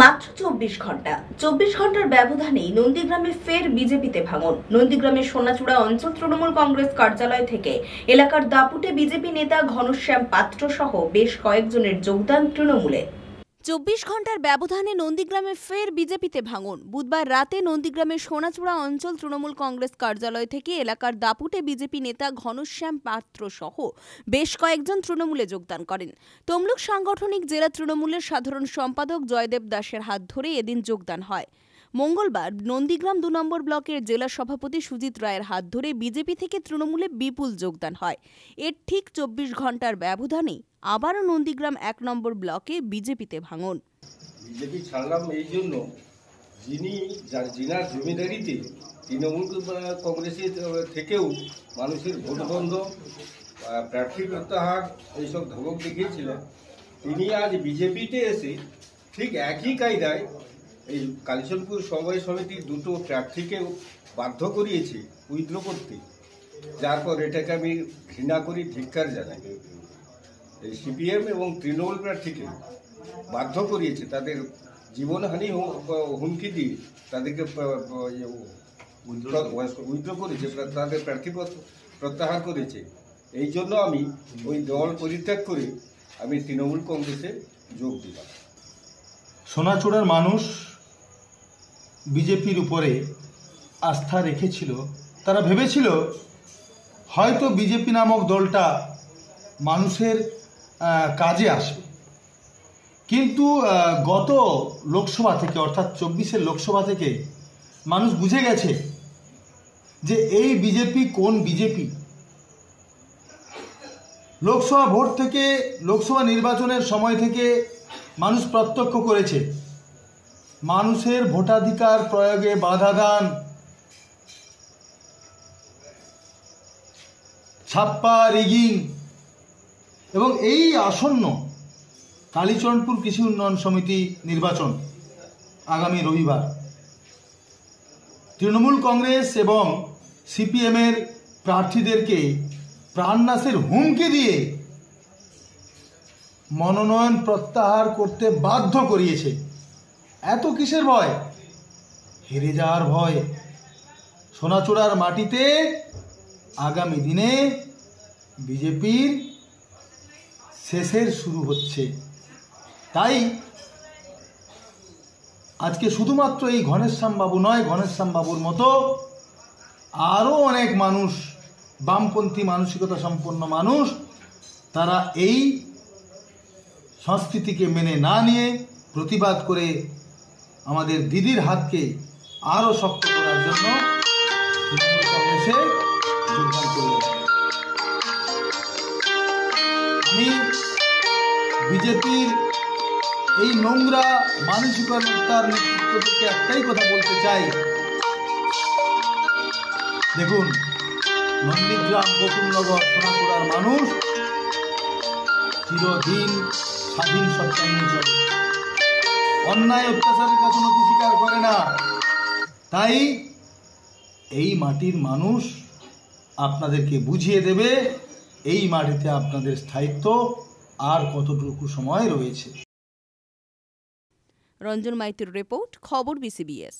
মাত্র 24 ঘন্টার ব্যবধানেই নন্দীগ্রামে ফের বিজেপিতে ভাঙন। নন্দীগ্রামের সোনাচূড়া অঞ্চল তৃণমূল কংগ্রেস কার্যালয় থেকে এলাকার দাপুটে বিজেপি নেতা ঘনশ্যাম পাত্র সহ বেশ কয়েকজনের যোগদান তৃণমূলে। 24 ঘন্টার ব্যবধানে নন্দীগ্রামে ফের বিজেপিতে ভাঙন। বুধবার রাতে নন্দীগ্রামের সোনাচূড়া অঞ্চল তৃণমূল কংগ্রেস কার্যালয় থেকে এলাকার দাপুটে বিজেপি নেতা ঘনশ্যাম পাত্র সহ বেশ কয়েকজন তৃণমূলে যোগদান করেন। তমলুক সাংগঠনিক জেলা তৃণমূলের সাধারণ সম্পাদক জয়দেব দাসের হাত ধরে এদিন যোগদান হয়। মঙ্গলবার নন্দীগ্রাম ২ নম্বর ব্লকের জেলা সভাপতি সুজিত রায়ের হাত ধরে বিজেপি থেকে তৃণমূলে বিপুল যোগদান হয়। এর ঠিক 24 ঘন্টার ব্যবধানেই আবারও নন্দীগ্রাম ১ নম্বর ব্লকে বিজেপিতে ভাঙন। বিজেপি ছাড়লাম এই জন্য, যিনার জমিদারিতে তৃণমূল কংগ্রেসের থেকেও মানুষের ভোট বন্ধ, প্রার্থী প্রত্যাহার এইসব ধমক দেখিয়েছিলেন, তিনি আজ বিজেপিতে এসে ঠিক একই কায়দায় এই কালিচনপুর সমবায় সমিতির দুটো প্রার্থীকে বাধ্য করিয়েছে উইথড্র করতে, যার পর এটাকে আমি ঘৃণা করি, ধিক্কার জানাই। এই সিপিএম এবং তৃণমূল প্রার্থীকে বাধ্য করিয়েছে, তাদের জীবনহানি হুমকি দিয়ে তাদেরকে উইথড্র করেছে, তাদের প্রার্থীপত্র প্রত্যাহার করেছে। এই জন্য আমি ওই দল পরিত্যাগ করে আমি তৃণমূল কংগ্রেসে যোগ দিলাম। সোনাচূড়ার মানুষ বিজেপির উপরে আস্থা রেখেছিল। তারা ভেবেছিল হয়তো বিজেপি নামক দলটা মানুষের কাজে আসবে, কিন্তু গত লোকসভা থেকে অর্থাৎ 24-এর লোকসভা থেকে মানুষ বুঝে গেছে যে এই বিজেপি কোন বিজেপি। লোকসভা ভোট থেকে, লোকসভা নির্বাচনের সময় থেকে মানুষ প্রত্যক্ষ করেছে মানুষের ভোটাধিকার প্রয়োগে বাধা দান, ছাপ্পা, রিগিং এবং এই আসন্ন কালিচরণপুর কৃষি উন্নয়ন সমিতি নির্বাচন আগামী রবিবার তৃণমূল কংগ্রেস এবং সিপিএমের প্রার্থীদেরকে প্রাণনাশের হুমকি দিয়ে মনোনয়ন প্রত্যাহার করতে বাধ্য করিয়েছে। এত কিসের ভয়? হেরে যাওয়ার ভয়। সোনাচূড়ার মাটিতে আগামী দিনে বিজেপির শেষের শুরু হচ্ছে। তাই আজকে শুধুমাত্র এই ঘনশ্যাম বাবু নয়, ঘনশ্যাম বাবুর মতো আরও অনেক মানুষ, বামপন্থী মানসিকতা সম্পন্ন মানুষ, তারা এই সংস্কৃতিকে মেনে না নিয়ে প্রতিবাদ করে আমাদের দিদির হাতকে আরও শক্ত করার জন্য তৃণমূল কংগ্রেসে যোগদান করলেন। আমি বিজেপির এই নোংরা মানসিকতার নেতৃত্বকে একটাই কথা বলতে চাই, দেখুন নন্দীগ্রাম, গোকুলনগর, সোনাচূড়ার মানুষ চিরদিন স্বাধীন সত্তা নিয়ে চলে, অন্যায় অত্যাচারের কাছে নতি স্বীকার করে না। তাই এই মাটির মানুষ আপনাদেরকে বুঝিয়ে দেবে এই মাটিতে আপনাদের স্থায়িত্ব আর কতটুকু সময় রয়েছে। রঞ্জন মাইতির রিপোর্ট, খবর বিসিবিএস।